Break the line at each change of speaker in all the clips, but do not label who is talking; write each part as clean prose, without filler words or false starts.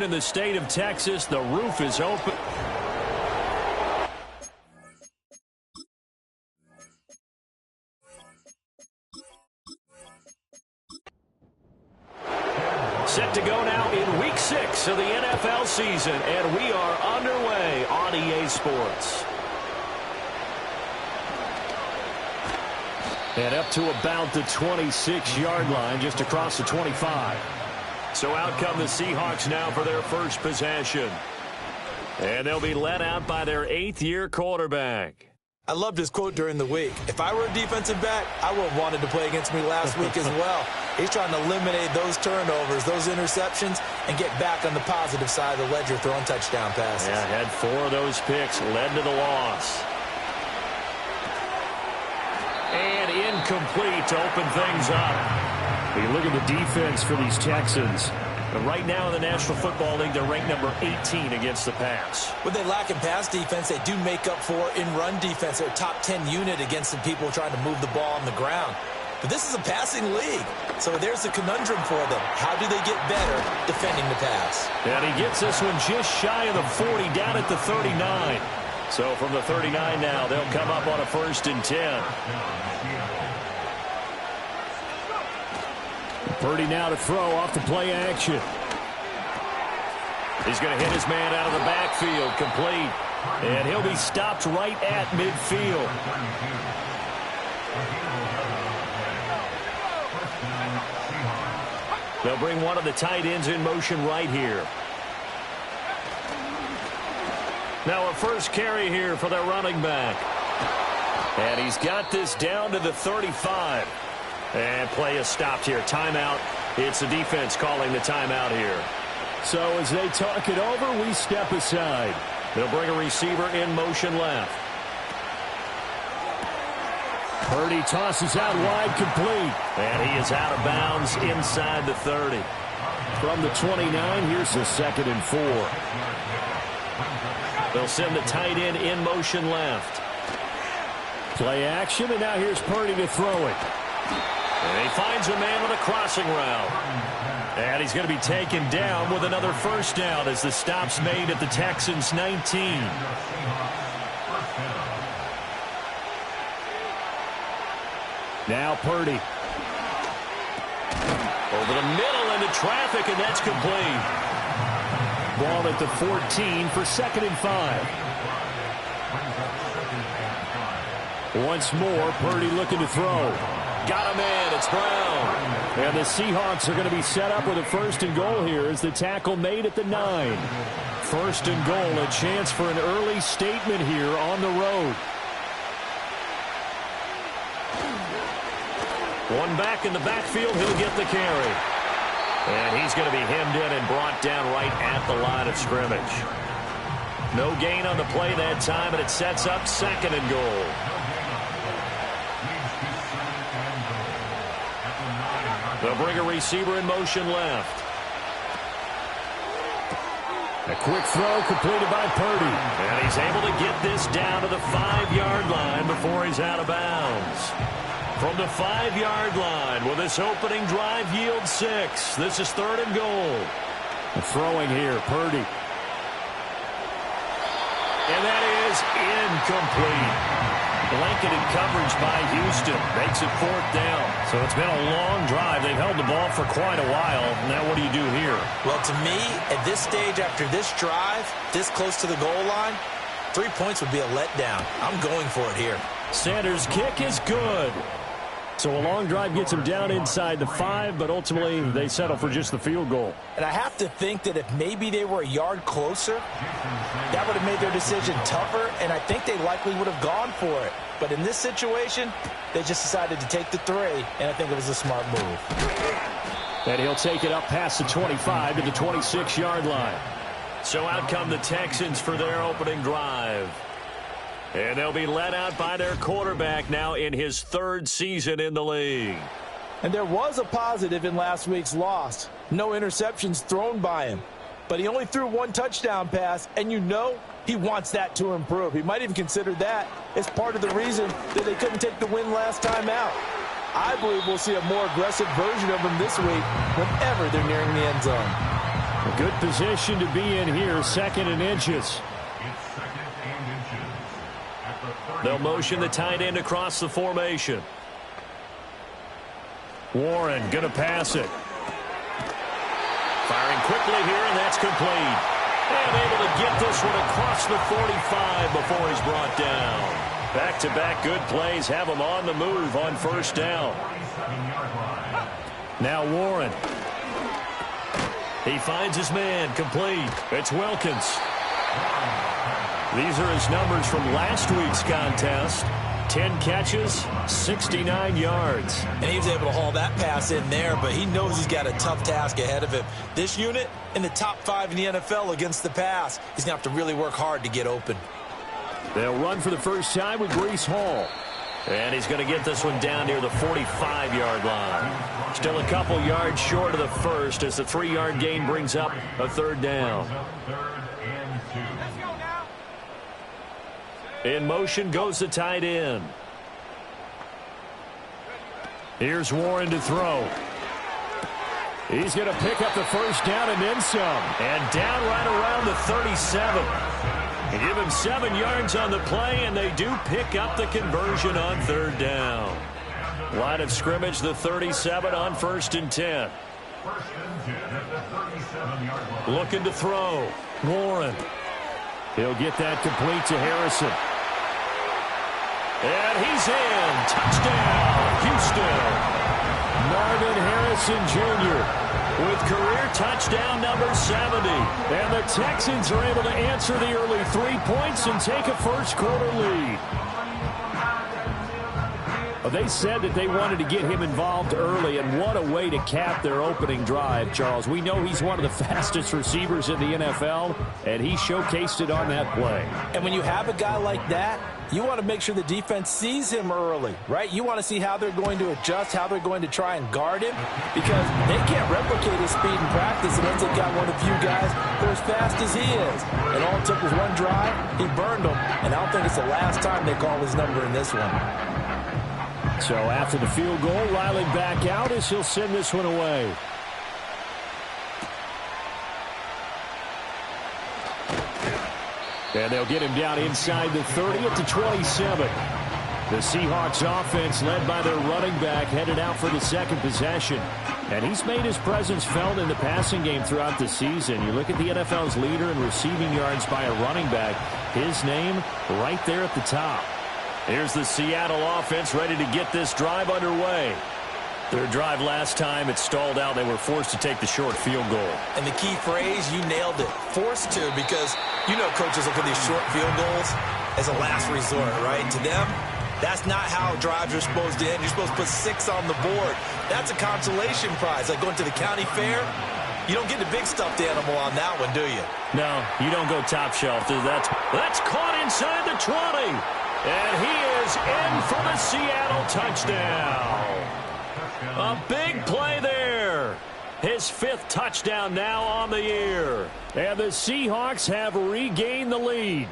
In the state of Texas, the roof is open. Set to go now in Week 6 of the NFL season, and we are underway on EA Sports. And up to about the 26-yard line, just across the 25. So out come the Seahawks now for their first possession. And they'll be led out by their 8th-year quarterback.
I loved his quote during the week. If I were a defensive back, I would have wanted to play against me last week as well. He's trying to eliminate those turnovers, those interceptions, and get back on the positive side of the ledger throwing touchdown passes.
Yeah, had 4 of those picks, led to the loss. And incomplete to open things up. You look at the defense for these Texans. But right now in the National Football League, they're ranked number 18 against the pass.
What they lack in pass defense, they do make up for in run defense. They're a top 10 unit against the people trying to move the ball on the ground. But this is a passing league, so there's a conundrum for them. How do they get better defending the pass?
And he gets this one just shy of the 40, down at the 39. So from the 39 now, they'll come up on a 1st and 10. Purdy now to throw off the play action. He's going to hit his man out of the backfield, complete. And he'll be stopped right at midfield. They'll bring one of the tight ends in motion right here. Now a first carry here for their running back. And he's got this down to the 35. And play is stopped here. Timeout. It's the defense calling the timeout here. So as they talk it over, we step aside. They'll bring a receiver in motion left. Purdy tosses out wide, complete. And he is out of bounds inside the 30. From the 29, here's the 2nd and 4. They'll send the tight end in motion left. Play action, and now here's Purdy to throw it. And he finds a man with a crossing route. And he's going to be taken down with another first down as the stop's made at the Texans' 19. Now Purdy. Over the middle into traffic, and that's complete. Ball at the 14 for 2nd and 5. Once more, Purdy looking to throw. Got him in. It's Brown. And the Seahawks are going to be set up with a 1st and goal here as the tackle made at the 9. 1st and goal, a chance for an early statement here on the road. One back in the backfield. He'll get the carry. And he's going to be hemmed in and brought down right at the line of scrimmage. No gain on the play that time, and it sets up 2nd and goal. They'll bring a receiver in motion left. A quick throw completed by Purdy. And he's able to get this down to the 5-yard line before he's out of bounds. From the 5-yard line, will this opening drive yield 6? This is 3rd and goal. Throwing here, Purdy. And that is incomplete. Blanketed coverage by Houston. Makes it 4th down. So it's been a long drive. They've held the ball for quite a while. Now what do you do here?
Well, to me, at this stage after this drive, this close to the goal line, 3 points would be a letdown. I'm going for it here.
Sanders' kick is good. So a long drive gets him down inside the 5, but ultimately they settle for just the field goal.
And I have to think that if maybe they were a yard closer, that would have made their decision tougher, and I think they likely would have gone for it. But in this situation, they just decided to take the 3, and I think it was a smart move.
And he'll take it up past the 25 to the 26-yard line. So out come the Texans for their opening drive. And they'll be led out by their quarterback now in his 3rd season in the league.
And there was a positive in last week's loss. No interceptions thrown by him. But he only threw 1 touchdown pass, and you know he wants that to improve. He might even consider that as part of the reason that they couldn't take the win last time out. I believe we'll see a more aggressive version of him this week whenever they're nearing the end zone.
A good position to be in here, 2nd and inches. They'll motion the tight end across the formation. Warren going to pass it. Firing quickly here, and that's complete. And able to get this one across the 45 before he's brought down. Back-to-back good plays have him on the move on 1st down. Now Warren. He finds his man, complete. It's Wilkins. These are his numbers from last week's contest. 10 catches, 69 yards.
And he was able to haul that pass in there, but he knows he's got a tough task ahead of him. This unit in the top 5 in the NFL against the pass. He's going to have to really work hard to get open.
They'll run for the first time with Breece Hall. And he's going to get this one down near the 45-yard line. Still a couple yards short of the first as the 3-yard gain brings up a 3rd down. In motion goes the tight end. Here's Warren to throw. He's going to pick up the 1st down and then some. And down right around the 37. They give him 7 yards on the play, and they do pick up the conversion on 3rd down. Line of scrimmage, the 37 on 1st and 10. Looking to throw. Warren. He'll get that complete to Harrison. And he's in. Touchdown, Houston. Marvin Harrison Jr. with career touchdown number 70. And the Texans are able to answer the early 3 points and take a first-quarter lead. Well, they said that they wanted to get him involved early, and what a way to cap their opening drive, Charles. We know he's one of the fastest receivers in the NFL, and he showcased it on that play.
And when you have a guy like that, you want to make sure the defense sees him early, right? You want to see how they're going to adjust, how they're going to try and guard him, because they can't replicate his speed in practice unless they've got one of the few guys who are as fast as he is. And all it took was one drive, he burned them, and I don't think it's the last time they call his number in this one.
So after the field goal, Riley back out as he'll send this one away. And they'll get him down inside the 30 at the 27. The Seahawks offense led by their running back headed out for the 2nd possession. And he's made his presence felt in the passing game throughout the season. You look at the NFL's leader in receiving yards by a running back. His name right there at the top. Here's the Seattle offense ready to get this drive underway. Their drive last time, it stalled out. They were forced to take the short field goal.
And the key phrase, you nailed it, forced to, because you know coaches look at these short field goals as a last resort, right? To them, that's not how drives are supposed to end. You're supposed to put 6 on the board. That's a consolation prize. Like going to the county fair, you don't get the big stuffed animal on that one, do you?
No, you don't go top shelf. That's caught inside the 20. And he is in for the Seattle touchdown. A big play there. His 5th touchdown now on the year. And the Seahawks have regained the lead.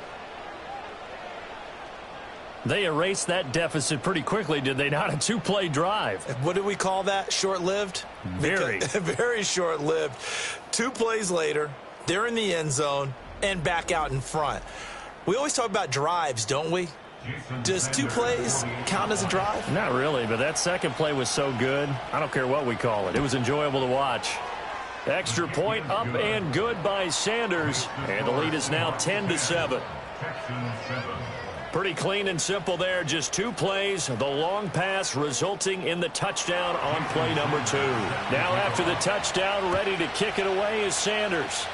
They erased that deficit pretty quickly, did they not? A 2-play drive.
What do we call that? Short-lived?
Very.
Very short-lived. 2 plays later, they're in the end zone and back out in front. We always talk about drives, don't we? Does 2 plays count as a drive?
Not really, but that 2nd play was so good. I don't care what we call it. It was enjoyable to watch. Extra point up and good by Sanders. And the lead is now 10-7. Pretty clean and simple there. Just 2 plays. The long pass resulting in the touchdown on play number 2. Now after the touchdown, ready to kick it away is Sanders.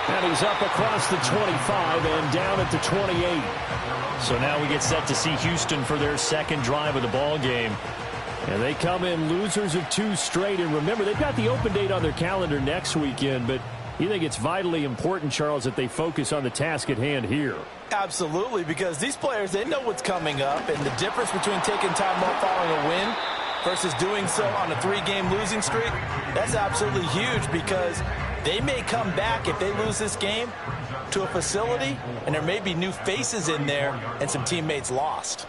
And he's up across the 25 and down at the 28. So now we get set to see Houston for their 2nd drive of the ball game. And they come in losers of 2 straight. And remember, they've got the open date on their calendar next weekend. But you think it's vitally important, Charles, that they focus on the task at hand here?
Absolutely, because these players, they know what's coming up. And the difference between taking time off following a win versus doing so on a 3-game losing streak, that's absolutely huge, because they may come back if they lose this game to a facility, and there may be new faces in there and some teammates lost.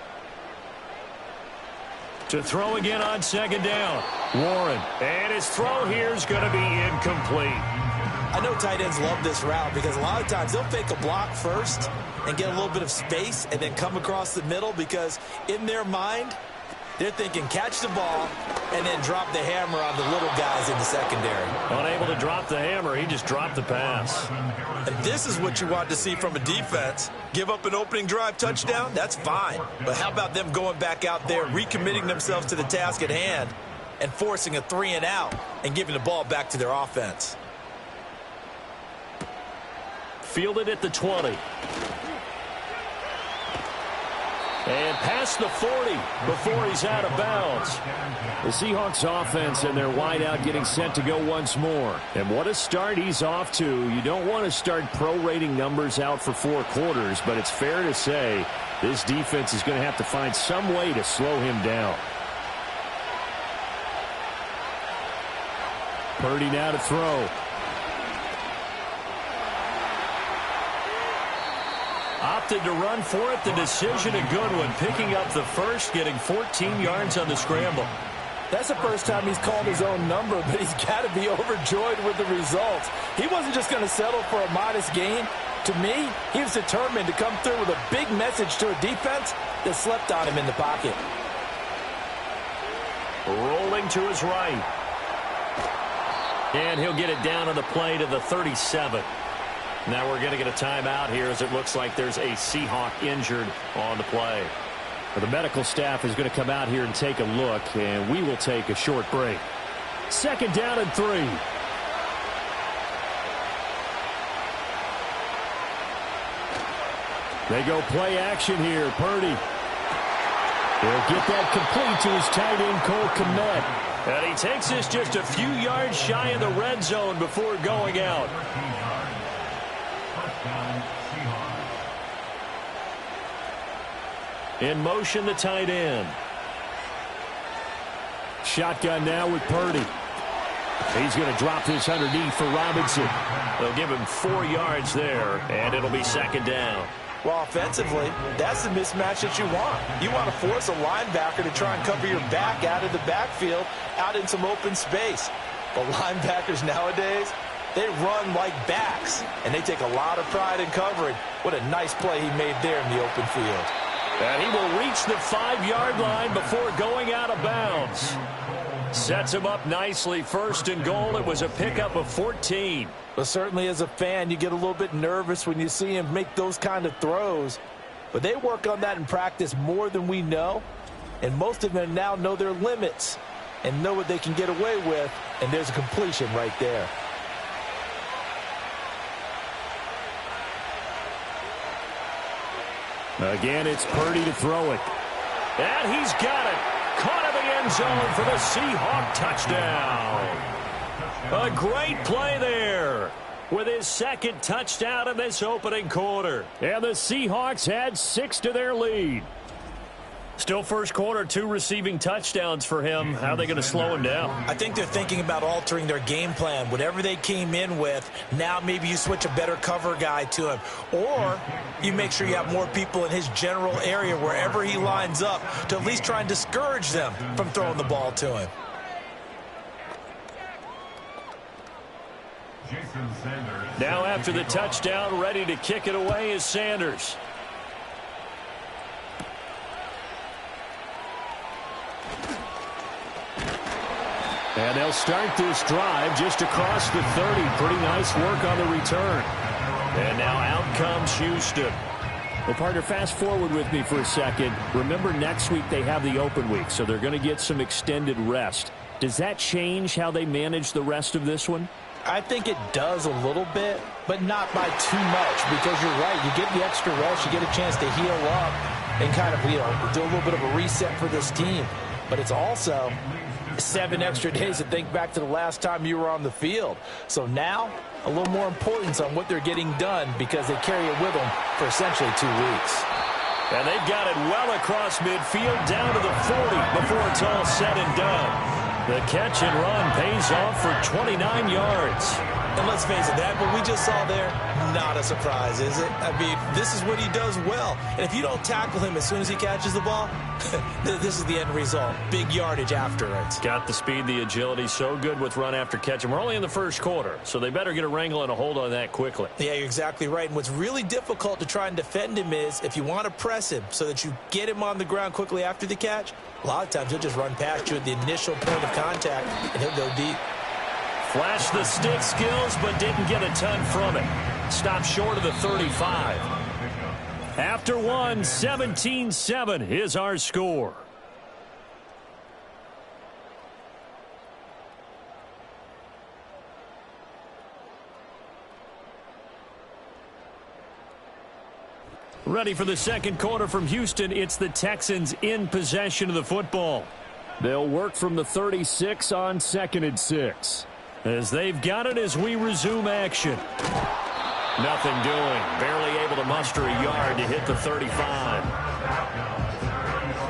To throw again on second down. Warren. And his throw here is going to be incomplete.
I know tight ends love this route because a lot of times they'll fake a block first and get a little bit of space and then come across the middle because in their mind, they're thinking catch the ball and then drop the hammer on the little guys in the secondary.
Unable to drop the hammer, he just dropped the pass.
And this is what you want to see from a defense. Give up an opening drive touchdown, that's fine. But how about them going back out there, recommitting themselves to the task at hand and forcing a 3-and-out and giving the ball back to their offense.
Fielded at the 20. And past the 40 before he's out of bounds.
The Seahawks offense and their wideout getting set to go once more. And what a start he's off to. You don't want to start prorating numbers out for 4 quarters, but it's fair to say this defense is going to have to find some way to slow him down. Purdy now to throw.
Opted to run for it. The decision a good one. Picking up the first, getting 14 yards on the scramble.
That's the first time he's called his own number, but he's got to be overjoyed with the results. He wasn't just going to settle for a modest gain. To me, he was determined to come through with a big message to a defense that slept on him in the pocket.
Rolling to his right. And he'll get it down on the play to the 37. Now we're going to get a timeout here as it looks like there's a Seahawk injured on the play.
Well, the medical staff is going to come out here and take a look, and we will take a short break. 2nd down and 3. They go play action here. Purdy. He'll get that complete to his tight end, Cole Kmet.
And he takes this just a few yards shy of the red zone before going out. In motion, the tight end.
Shotgun now with Purdy. He's going to drop this underneath for Robinson.
They'll give him 4 yards there, and it'll be 2nd down.
Well, offensively, that's the mismatch that you want. You want to force a linebacker to try and cover your back out of the backfield, out in some open space. But linebackers nowadays, they run like backs, and they take a lot of pride in covering. What a nice play he made there in the open field.
And he will reach the 5-yard line before going out of bounds. Sets him up nicely. 1st and goal. It was a pickup of 14.
But certainly as a fan, you get a little bit nervous when you see him make those kind of throws. But they work on that in practice more than we know. And most of them now know their limits and know what they can get away with. And there's a completion right there.
Again, it's Purdy to throw it.
And he's got it. Caught in the end zone for the Seahawk touchdown. A great play there with his 2nd touchdown in this opening quarter.
And the Seahawks add 6 to their lead.
Still first quarter, 2 receiving touchdowns for him. How are they going to slow him down?
I think they're thinking about altering their game plan. Whatever they came in with, now maybe you switch a better cover guy to him. Or you make sure you have more people in his general area wherever he lines up to at least try and discourage them from throwing the ball to him.
Now after the touchdown, ready to kick it away is Sanders.
And they'll start this drive just across the 30. Pretty nice work on the return.
And now out comes Houston.
Well, partner, fast forward with me for a second. Remember, next week they have the open week, so they're going to get some extended rest. Does that change how they manage the rest of this one?
I think it does a little bit, but not by too much, because you're right. You get the extra rest, you get a chance to heal up and kind of, do a little bit of a reset for this team. But it's also 7 extra days to think back to the last time you were on the field. So now, a little more importance on what they're getting done because they carry it with them for essentially 2 weeks.
And they've got it well across midfield down to the 40 before it's all said and done. The catch and run pays off for 29 yards.
And let's face it, that what we just saw there, not a surprise, is it? I mean, this is what he does well. And if you don't tackle him as soon as he catches the ball, this is the end result. Big yardage afterwards.
Got the speed, the agility, so good with run after catch. And we're only in the first quarter, so they better get a wrangle and a hold on that quickly.
Yeah, you're exactly right. And what's really difficult to try and defend him is if you want to press him so that you get him on the ground quickly after the catch, a lot of times he'll just run past you at the initial point of contact, and he'll go deep.
Flashed the stick skills, but didn't get a ton from it. Stopped short of the 35. After one, 17-7 is our score. Ready for the second quarter from Houston. It's the Texans in possession of the football.
They'll work from the 36 on 2nd and 6.
As they've got it as we resume action. Nothing doing. Barely able to muster a yard to hit the 35.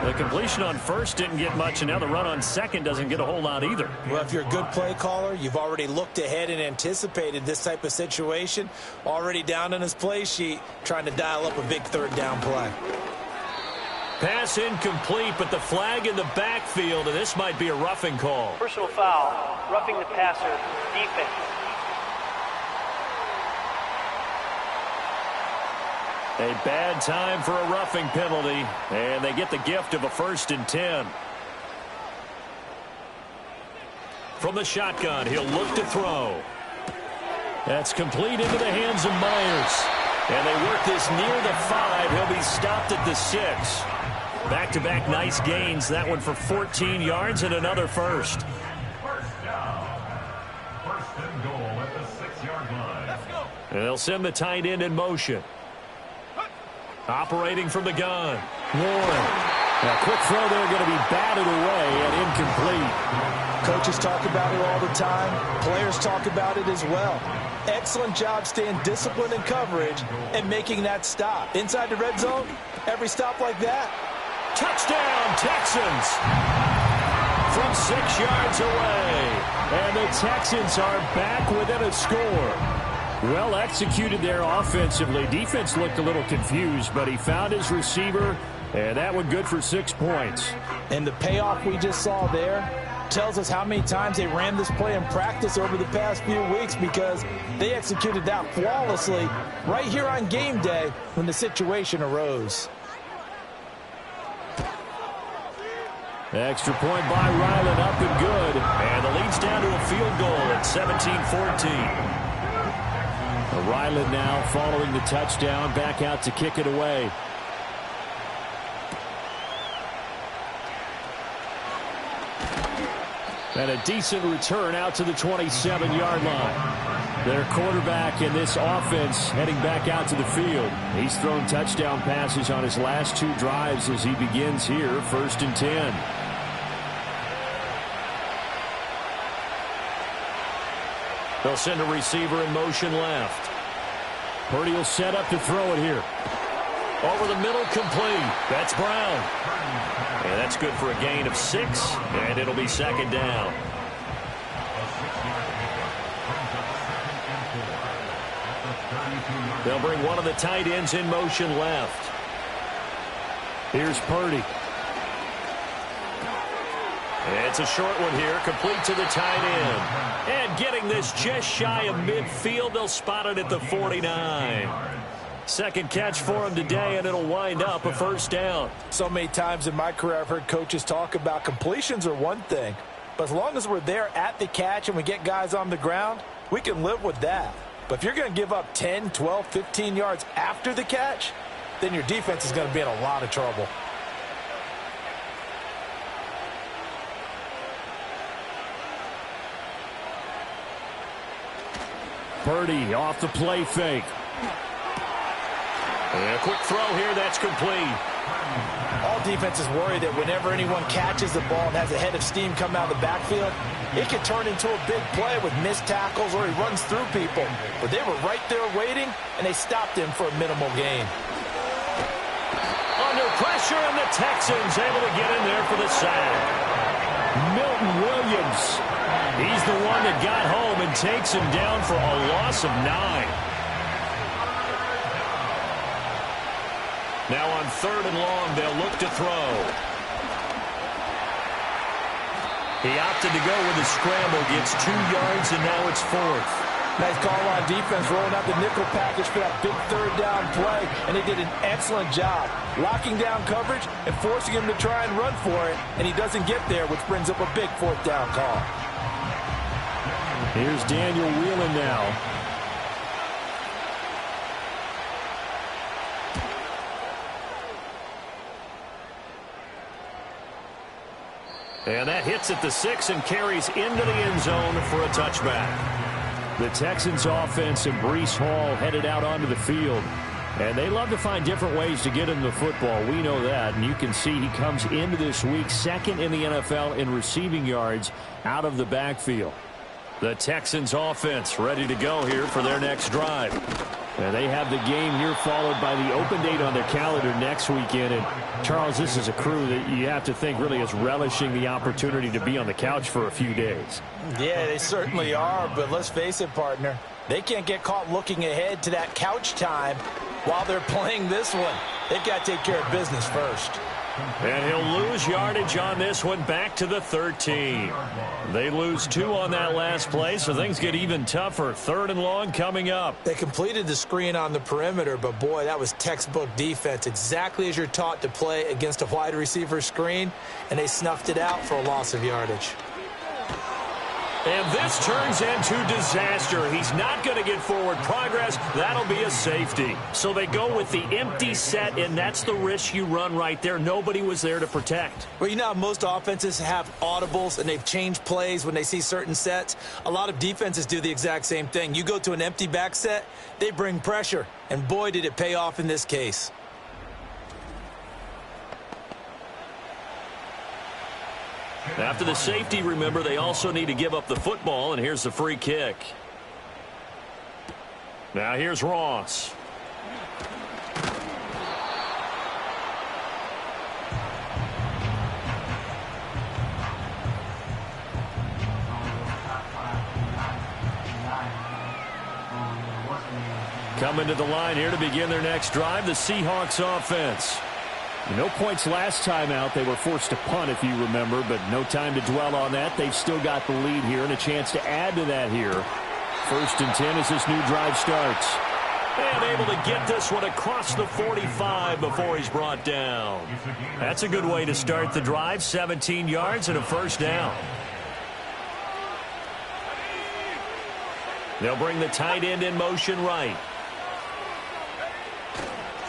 The completion on first didn't get much, and now the run on second doesn't get a whole lot either.
Well, if you're a good play caller, you've already looked ahead and anticipated this type of situation. Already down on his play sheet, trying to dial up a big third down play.
Pass incomplete, but the flag in the backfield, and this might be a roughing call.
Personal foul, roughing the passer, defense.
A bad time for a roughing penalty, and they get the gift of a 1st and 10. From the shotgun, he'll look to throw. That's complete into the hands of Myers. And they work this near the 5. He'll be stopped at the 6. Back-to-back nice gains. That one for 14 yards and another first.
First down. First and goal at the 6-yard line. Let's go.
And they'll send the tight end in motion. Operating from the gun. Warren.
A quick throw there going to be batted away and incomplete.
Coaches talk about it all the time. Players talk about it as well. Excellent job staying disciplined in coverage and making that stop. Inside the red zone, every stop like that.
Touchdown, Texans! From 6 yards away.
And the Texans are back within a score. Well executed there offensively. Defense looked a little confused, but he found his receiver, and that one good for 6 points.
And the payoff we just saw there tells us how many times they ran this play in practice over the past few weeks, because they executed that flawlessly right here on game day when the situation arose.
Extra point by Ryland, up and good.
And the lead's down to a field goal at 17-14.
Ryland now following the touchdown, back out to kick it away. And a decent return out to the 27-yard line. Their quarterback in this offense heading back out to the field. He's thrown touchdown passes on his last 2 drives as he begins here, 1st and 10.
They'll send a receiver in motion left.
Purdy will set up to throw it here.
Over the middle, complete. That's Brown. And that's good for a gain of 6, and it'll be 2nd down. They'll bring one of the tight ends in motion left.
Here's Purdy.
It's a short one here, complete to the tight end. And getting this just shy of midfield, they'll spot it at the 49. Second catch for him today, and it'll wind up a 1st down.
So many times in my career I've heard coaches talk about completions are one thing, but as long as we're there at the catch and we get guys on the ground, we can live with that. But if you're going to give up 10, 12, 15 yards after the catch, then your defense is going to be in a lot of trouble.
Purdy off the play fake.
And a quick throw here, that's complete.
All defenses worry that whenever anyone catches the ball and has a head of steam coming out of the backfield, it could turn into a big play with missed tackles or he runs through people. But they were right there waiting, and they stopped him for a minimal gain.
Under pressure, and the Texans able to get in there for the sack.
Milton Williams. He's the one that got home and takes him down for a loss of 9. Now on 3rd and long, they'll look to throw. He opted to go with a scramble, gets 2 yards, and now it's 4th.
Nice call on defense, rolling out the nickel package for that big 3rd down play, and they did an excellent job locking down coverage and forcing him to try and run for it, and he doesn't get there, which brings up a big 4th down call.
Here's Daniel Whelan now.
And that hits at the 6 and carries into the end zone for a touchback.
The Texans offense and Breece Hall headed out onto the field. And they love to find different ways to get him the football. We know that. And you can see he comes into this week 2nd in the NFL in receiving yards out of the backfield. The Texans offense ready to go here for their next drive. And they have the game here followed by the open date on their calendar next weekend. And Charles, this is a crew that you have to think really is relishing the opportunity to be on the couch for a few days.
Yeah, they certainly are, but let's face it, partner. They can't get caught looking ahead to that couch time while they're playing this one. They've got to take care of business first.
And he'll lose yardage on this one, back to the 13. They lose 2 on that last play, so things get even tougher. 3rd and long coming up.
They completed the screen on the perimeter, but boy, that was textbook defense. Exactly as you're taught to play against a wide receiver screen, and they snuffed it out for a loss of yardage.
And this turns into disaster. He's not going to get forward progress. That'll be a safety. So they go with the empty set, and that's the risk you run right there. Nobody was there to protect.
Well, you know how most offenses have audibles, and they've changed plays when they see certain sets. A lot of defenses do the exact same thing. You go to an empty back set, they bring pressure. And boy, did it pay off in this case.
After the safety, remember, they also need to give up the football, and here's the free kick. Now here's Ross. Coming to the line here to begin their next drive, the Seahawks offense.
No points last time out. They were forced to punt, if you remember, but no time to dwell on that. They've still got the lead here and a chance to add to that here. 1st and 10 as this new drive starts.
And able to get this one across the 45 before he's brought down. That's a good way to start the drive. 17 yards and a 1st down. They'll bring the tight end in motion right.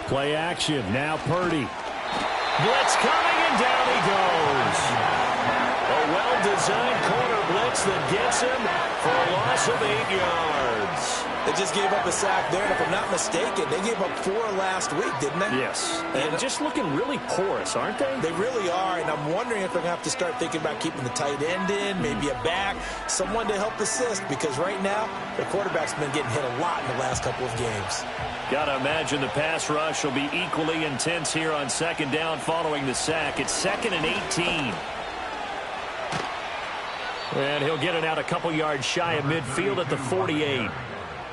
Play action. Now Purdy.
Blitz coming, and down he goes. A well-designed corner blitz that gets him for a loss of 8 yards.
They just gave up a sack there, and if I'm not mistaken, they gave up 4 last week, didn't they?
Yes. And just looking really porous, aren't they?
They really are, and I'm wondering if they're going to have to start thinking about keeping the tight end in, maybe a back, someone to help assist, because right now, their quarterback's been getting hit a lot in the last couple of games.
Got to imagine the pass rush will be equally intense here on 2nd down following the sack. It's 2nd and 18. And he'll get it out a couple yards shy of midfield at the 48.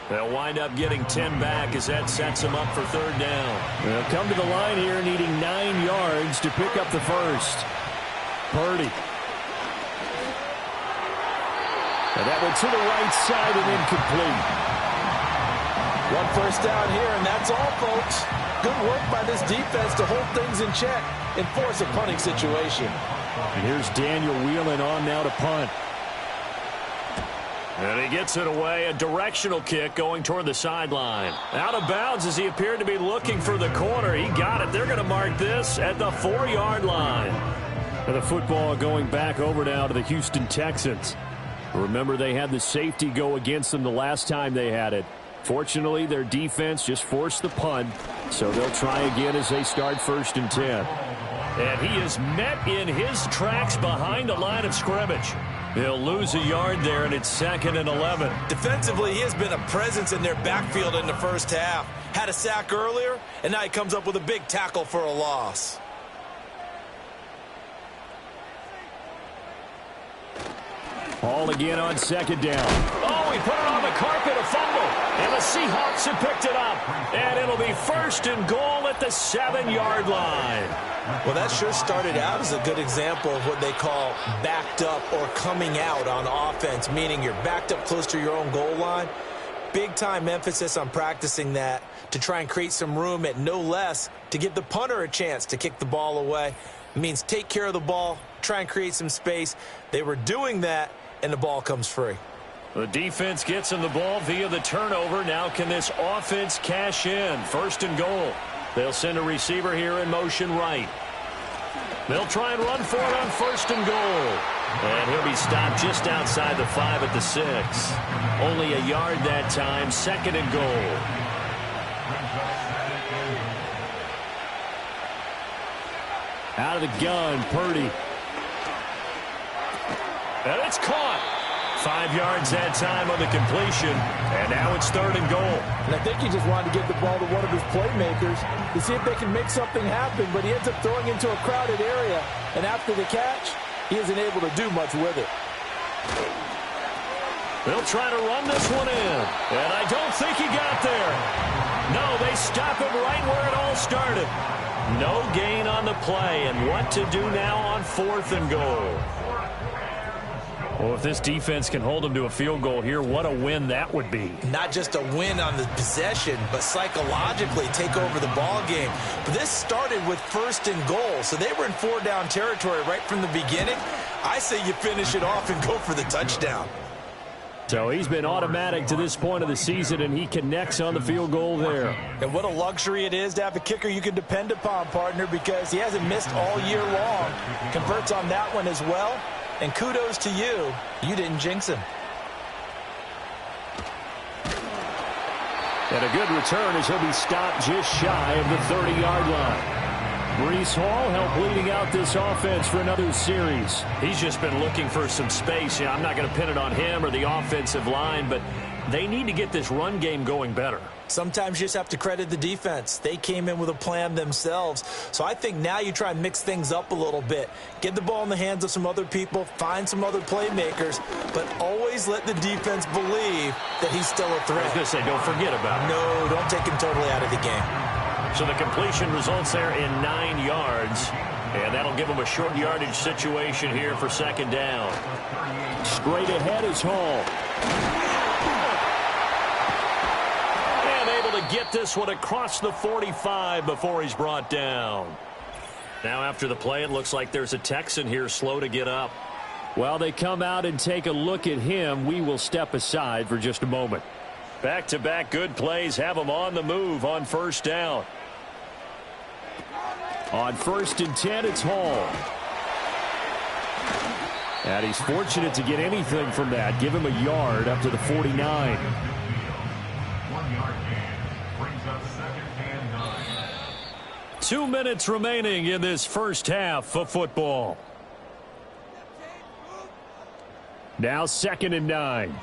They'll wind up getting 10 back as that sets him up for 3rd down.
They'll come to the line here needing 9 yards to pick up the 1st. Purdy. And that went to the right side and incomplete.
1 first down here, and that's all, folks. Good work by this defense to hold things in check and force a punting situation.
And here's Daniel Whelan on now to punt.
And he gets it away, a directional kick going toward the sideline. Out of bounds as he appeared to be looking for the corner. He got it. They're going to mark this at the 4-yard line.
And the football going back over now to the Houston Texans. Remember, they had the safety go against them the last time they had it. Fortunately, their defense just forced the punt, so they'll try again as they start 1st and 10.
And he is met in his tracks behind the line of scrimmage. He'll lose a yard there, and it's 2nd and 11.
Defensively, he has been a presence in their backfield in the first half. Had a sack earlier, and now he comes up with a big tackle for a loss.
All again on second down.
Oh, he put it on the carpet, a fumble. And the Seahawks have picked it up. And it'll be first and goal at the 7-yard line.
Well, that sure started out as a good example of what they call backed up or coming out on offense, meaning you're backed up close to your own goal line. Big-time emphasis on practicing that to try and create some room at no less to give the punter a chance to kick the ball away. It means take care of the ball, try and create some space. They were doing that, and the ball comes free.
The defense gets him the ball via the turnover. Now can this offense cash in? First and goal. They'll send a receiver here in motion right. They'll try and run for it on first and goal. And he'll be stopped just outside the 5 at the 6. Only a yard that time. Second and goal.
Out of the gun, Purdy.
And it's caught. 5 yards that time on the completion. And now it's third and goal.
And I think he just wanted to get the ball to one of his playmakers to see if they can make something happen, but he ends up throwing into a crowded area. And after the catch, he isn't able to do much with it.
They'll try to run this one in. And I don't think he got there. No, they stop him right where it all started. No gain on the play. And what to do now on fourth and goal? Well, if this defense can hold them to a field goal here, what a win that would be.
Not just a win on the possession, but psychologically take over the ball game. But this started with first and goal, so they were in 4-down territory right from the beginning. I say you finish it off and go for the touchdown.
So he's been automatic to this point of the season, and he connects on the field goal there.
And what a luxury it is to have a kicker you can depend upon, partner, because he hasn't missed all year long. Converts on that one as well. And kudos to you. You didn't jinx him.
And a good return as he'll be stopped just shy of the 30-yard line. Breece Hall helped leading out this offense for another series.
He's just been looking for some space. Yeah, I'm not going to pin it on him or the offensive line, but they need to get this run game going better.
Sometimes you just have to credit the defense. They came in with a plan themselves. So I think now you try and mix things up a little bit. Get the ball in the hands of some other people, find some other playmakers, but always let the defense believe that he's still a threat.
I was going to say, don't forget about it.
No, don't take him totally out of the game.
So the completion results there in 9 yards, and that'll give him a short yardage situation here for second down.
Straight ahead is Hall.
To get this one across the 45 before he's brought down. Now after the play, it looks like there's a Texan here slow to get up.
While they come out and take a look at him, we will step aside for just a moment.
Back-to-back good plays have him on the move on first down.
On 1st and 10, it's Hall. And he's fortunate to get anything from that. Give him a yard up to the 49.
1 yard gain brings up second and 9.
2 minutes remaining in this first half of football.
Now 2nd and 9.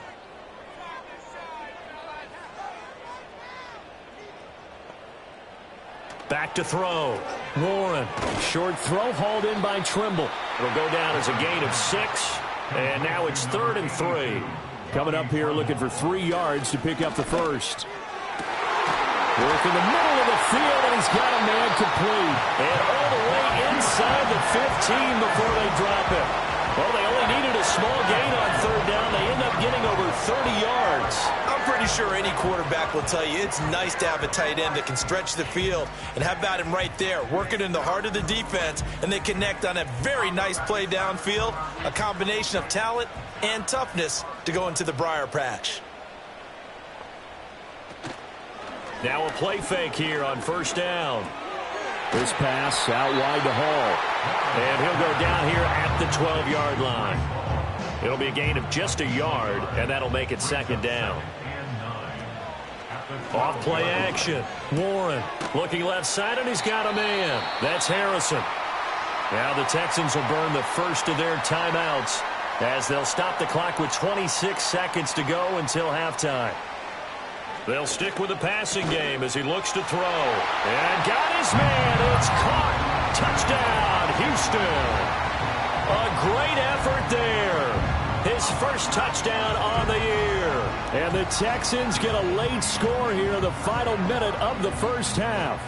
Back to throw. Warren.
Short throw hauled in by Trimble.
It'll go down as a gain of 6. And now it's 3rd and 3.
Coming up here looking for 3 yards to pick up the first. Work in the middle of the field, and he's got a man complete.
And all the way inside the 15 before they drop it. Well, they only needed a small gain on 3rd down. They end up getting over 30 yards.
I'm pretty sure any quarterback will tell you it's nice to have a tight end that can stretch the field. And how about him right there, working in the heart of the defense, and they connect on a very nice play downfield, a combination of talent and toughness to go into the briar patch.
Now a play fake here on first down.
This pass out wide to Hall.
And he'll go down here at the 12-yard line. It'll be a gain of just a yard, and that'll make it 2nd down. Off play action. Warren looking left side, and he's got a man. That's Harrison. Now the Texans will burn the first of their timeouts as they'll stop the clock with 26 seconds to go until halftime. They'll stick with the passing game as he looks to throw. And got his man. It's caught. Touchdown, Houston. A great effort there. His first touchdown on the year.
And the Texans get a late score here in the final minute of the first half.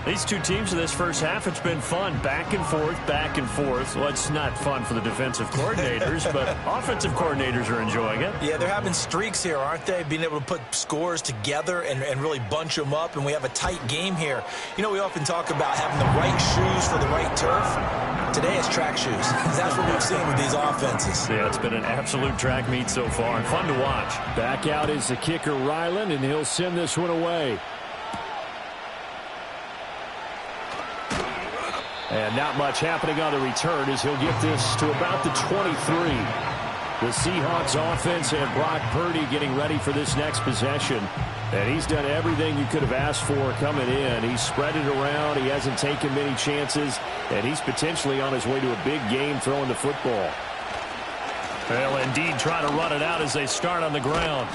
These two teams in this first half, it's been fun. Back and forth, back and forth. Well, it's not fun for the defensive coordinators, but offensive coordinators are enjoying it.
Yeah, they're having streaks here, aren't they? Being able to put scores together and really bunch them up, and we have a tight game here. You know, we often talk about having the right shoes for the right turf. Today it's track shoes. That's what we've seen with these offenses.
Yeah, it's been an absolute track meet so far, and fun to watch.
Back out is the kicker, Ryland, and he'll send this one away. And not much happening on the return as he'll get this to about the 23. The Seahawks offense and Brock Purdy getting ready for this next possession. And he's done everything you could have asked for coming in. He's spread it around. He hasn't taken many chances. And he's potentially on his way to a big game throwing the football.
Well, indeed, trying to run it out as they start on the ground.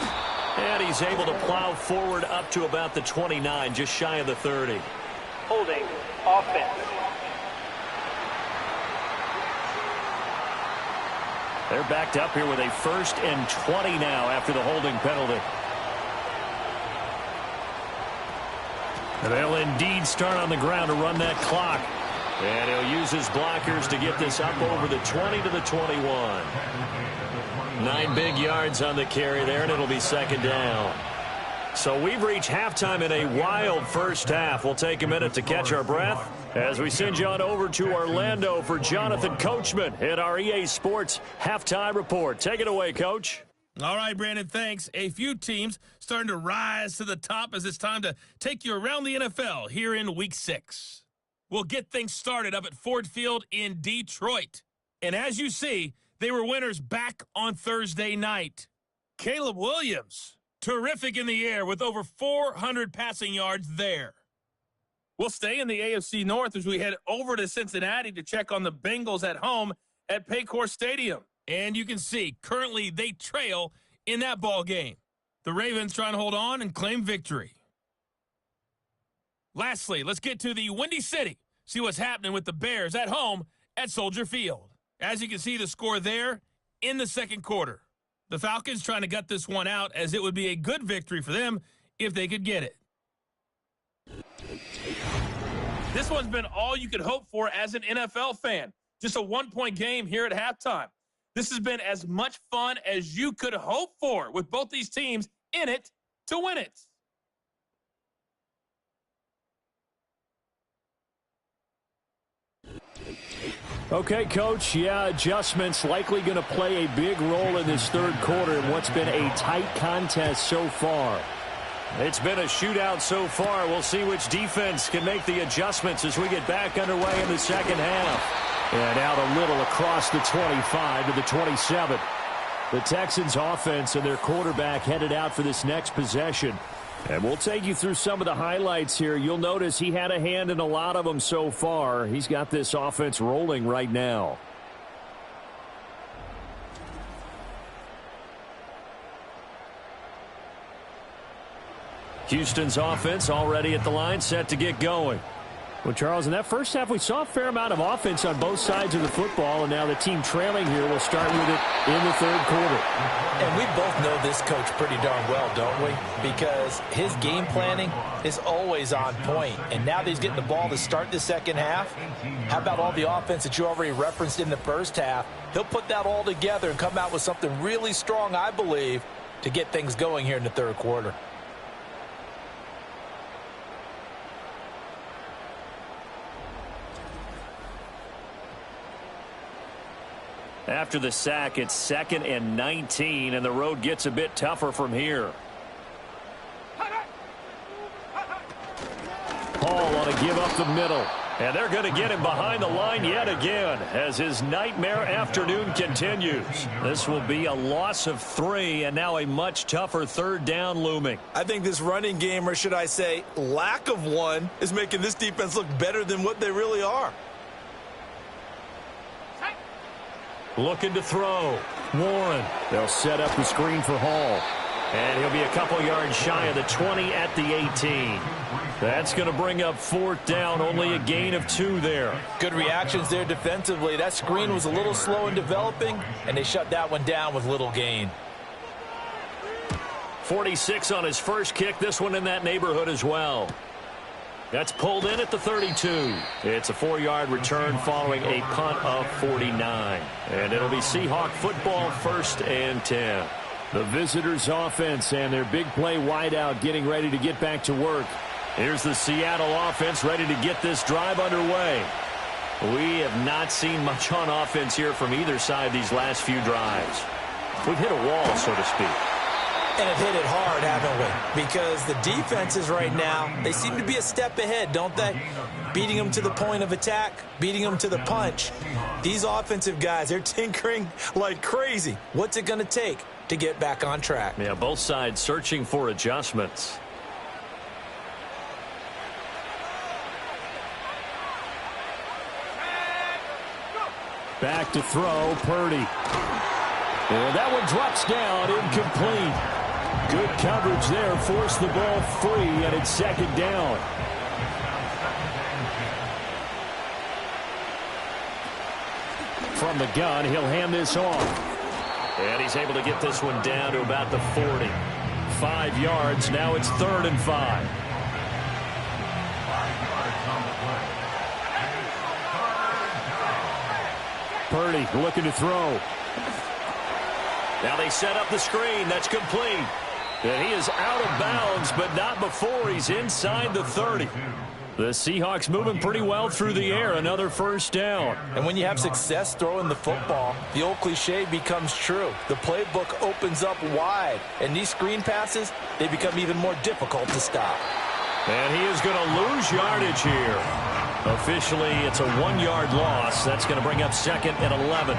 And he's able to plow forward up to about the 29, just shy of the 30.
Holding offense.
They're backed up here with a 1st and 20 now after the holding penalty. And they'll indeed start on the ground to run that clock. And he'll use his blockers to get this up over the 20 to the 21. 9 big yards on the carry there, and it'll be 2nd down. So we've reached halftime in a wild first half. We'll take a minute to catch our breath as we send you on over to Orlando for Jonathan Coachman at our EA Sports Halftime Report. Take it away, Coach.
All right, Brandon, thanks. A few teams starting to rise to the top as it's time to take you around the NFL here in Week 6. We'll get things started up at Ford Field in Detroit. And as you see, they were winners back on Thursday night. Caleb Williams, terrific in the air with over 400 passing yards there. We'll stay in the AFC North as we head over to Cincinnati to check on the Bengals at home at Paycor Stadium. And you can see, currently they trail in that ball game. The Ravens trying to hold on and claim victory. Lastly, let's get to the Windy City. See what's happening with the Bears at home at Soldier Field. As you can see, the score there in the second quarter. The Falcons trying to gut this one out as it would be a good victory for them if they could get it. This one's been all you could hope for as an NFL fan. Just a one-point game here at halftime. This has been as much fun as you could hope for with both these teams in it to win it.
Okay, Coach, yeah, adjustments likely going to play a big role in this third quarter in what's been a tight contest so far.
It's been a shootout so far. We'll see which defense can make the adjustments as we get back underway in the second half.
And out a little across the 25 to the 27. The Texans offense and their quarterback headed out for this next possession. And we'll take you through some of the highlights here. You'll notice he had a hand in a lot of them so far. He's got this offense rolling right now.
Houston's offense already at the line, set to get going.
Well, Charles, in that first half, we saw a fair amount of offense on both sides of the football, and now the team trailing here will start with it in the third quarter.
And we both know this coach pretty darn well, don't we? Because his game planning is always on point. And now that he's getting the ball to start the second half, how about all the offense that you already referenced in the first half? He'll put that all together and come out with something really strong, I believe, to get things going here in the third quarter.
After the sack, it's 2nd and 19, and the road gets a bit tougher from here.
Hall on a give up the middle.
And they're going to get him behind the line yet again as his nightmare afternoon continues. This will be a loss of 3, and now a much tougher third down looming.
I think this running game, or should I say lack of one, is making this defense look better than what they really are.
Looking to throw. Warren.
They'll set up the screen for Hall.
And he'll be a couple yards shy of the 20 at the 18. That's going to bring up 4th down, only a gain of 2 there.
Good reactions there defensively. That screen was a little slow in developing, and they shut that one down with little gain.
46 on his first kick, this one in that neighborhood as well. That's pulled in at the 32. It's a 4-yard return following a punt of 49. And it'll be Seahawk football, 1st and 10.
The visitors' offense and their big play wideout getting ready to get back to work.
Here's the Seattle offense ready to get this drive underway. We have not seen much on offense here from either side these last few drives. We've hit a wall, so to speak.
And have hit it hard, haven't we? Because the defenses right now, they seem to be a step ahead, don't they? Beating them to the point of attack, beating them to the punch. These offensive guys, they're tinkering like crazy. What's it going to take to get back on track?
Yeah, both sides searching for adjustments.
Back to throw, Purdy. And that one drops down, incomplete. Good coverage there, forced the ball free, and it's 2nd down. From the gun, he'll hand this off.
And he's able to get this one down to about the 40.
5 yards, now it's 3rd and 5. Purdy looking to throw.
Now they set up the screen. That's complete. And he is out of bounds, but not before he's inside the 30.
The Seahawks moving pretty well through the air. Another 1st down.
And when you have success throwing the football, the old cliche becomes true. The playbook opens up wide. And these screen passes, they become even more difficult to stop.
And he is going to lose yardage here. Officially, it's a 1-yard loss. That's going to bring up 2nd and 11.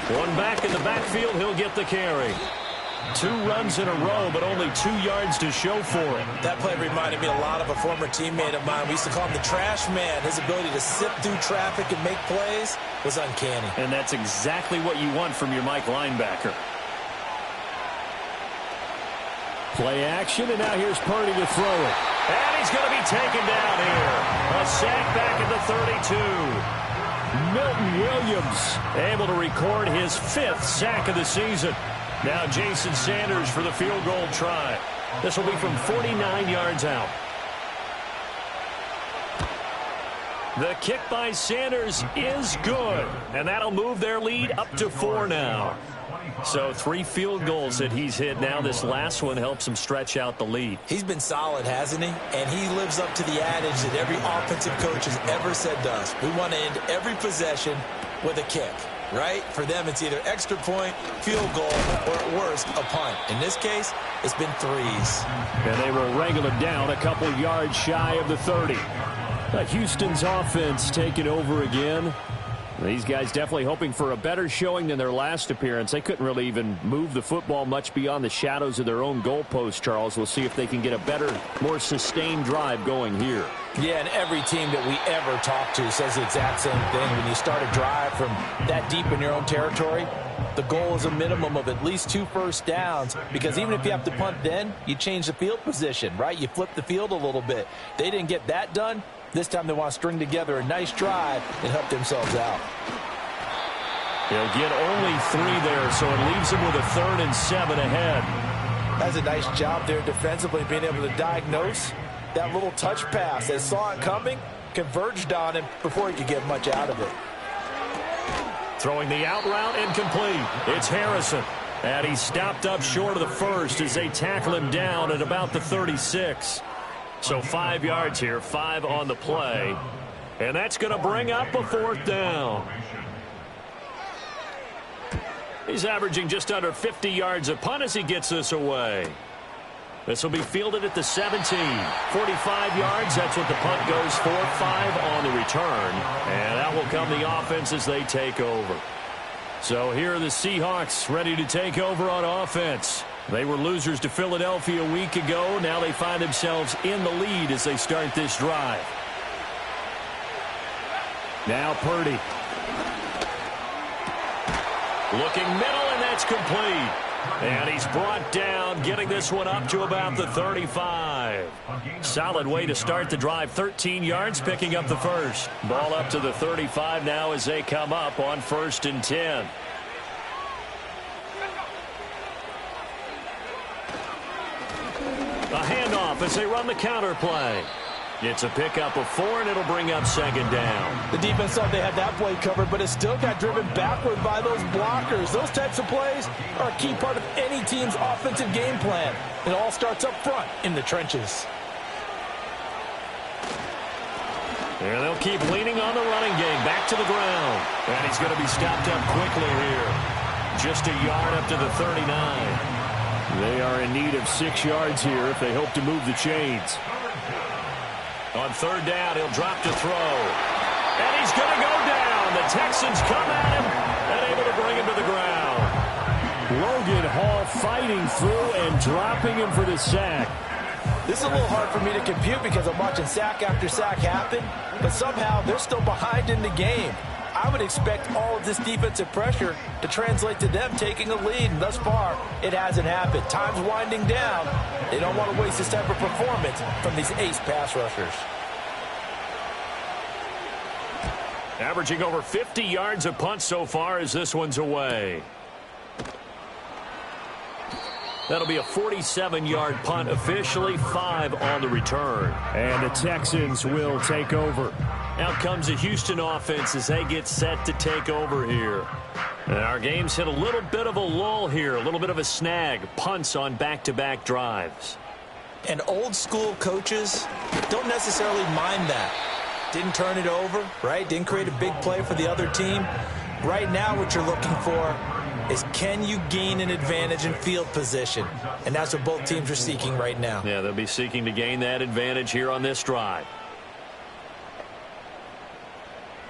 One back in the backfield, he'll get the carry. 2 runs in a row, but only 2 yards to show for it.
That play reminded me a lot of a former teammate of mine. We used to call him the trash man. His ability to sift through traffic and make plays was uncanny.
And that's exactly what you want from your Mike linebacker.
Play action, and now here's Purdy to throw it.
And he's going to be taken down here. A sack back at the 32.
Milton Williams
able to record his 5th sack of the season. Now Jason Sanders for the field goal try. This will be from 49 yards out. The kick by Sanders is good. And that'll move their lead up to 4 now. So 3 field goals that he's hit now. This last one helps him stretch out the lead.
He's been solid, hasn't he? And he lives up to the adage that every offensive coach has ever said to us. We want to end every possession with a kick, right? For them, it's either extra point, field goal, or at worst, a punt. In this case, it's been 3s.
And they were wrangled down a couple yards shy of the 30. Houston's offense taking over again. These guys definitely hoping for a better showing than their last appearance. They couldn't really even move the football much beyond the shadows of their own goalpost, Charles. We'll see if they can get a better, more sustained drive going here.
Yeah, and every team that we ever talk to says the exact same thing. When you start a drive from that deep in your own territory, the goal is a minimum of at least 2 first downs, because even if you have to punt then, you change the field position, right? You flip the field a little bit. They didn't get that done. This time they want to string together a nice drive and help themselves out.
They'll get only 3 there, so it leaves them with a 3rd and 7 ahead.
That's a nice job there defensively, being able to diagnose that little touch pass. They saw it coming, converged on him before he could get much out of it.
Throwing the out route, incomplete. It's Harrison. And he's stopped up short of the first as they tackle him down at about the 36. So 5 yards here, 5 on the play. And that's going to bring up a 4th down. He's averaging just under 50 yards a punt as he gets this away. This will be fielded at the 17. 45 yards, that's what the punt goes for. 5 on the return. And that will come the offense as they take over. So here are the Seahawks ready to take over on offense.
They were losers to Philadelphia a week ago. Now they find themselves in the lead as they start this drive. Now Purdy. Looking middle, and that's complete. And he's brought down, getting this one up to about the 35. Solid way to start the drive. 13 yards, picking up the first. Ball up to the 35 now as they come up on 1st and 10. A handoff as they run the counter play. It's a pickup of 4, and it'll bring up 2nd down.
The defense thought they had that play covered, but it still got driven backward by those blockers. Those types of plays are a key part of any team's offensive game plan. It all starts up front in the trenches.
And they'll keep leaning on the running game. Back to the ground. And he's going to be stopped up quickly here. Just a yard up to the 39. They are in need of 6 yards here if they hope to move the chains. On 3rd down, he'll drop to throw. And he's going to go down. The Texans come at him and able to bring him to the ground. Logan Hall fighting through and dropping him for the sack.
This is a little hard for me to compute because I'm watching sack after sack happen, but somehow they're still behind in the game. I would expect all of this defensive pressure to translate to them taking a lead, and thus far, it hasn't happened. Time's winding down. They don't want to waste this type of performance from these ace pass rushers.
Averaging over 50 yards a punt so far as this one's away. That'll be a 47-yard punt, officially 5 on the return. And the Texans will take over. Out comes the Houston offense as they get set to take over here. And our game's hit a little bit of a lull here, a little bit of a snag. Punts on back-to-back drives.
And old-school coaches don't necessarily mind that. Didn't turn it over, right? Didn't create a big play for the other team. Right now what you're looking for is can you gain an advantage in field position? And that's what both teams are seeking right now.
Yeah, they'll be seeking to gain that advantage here on this drive.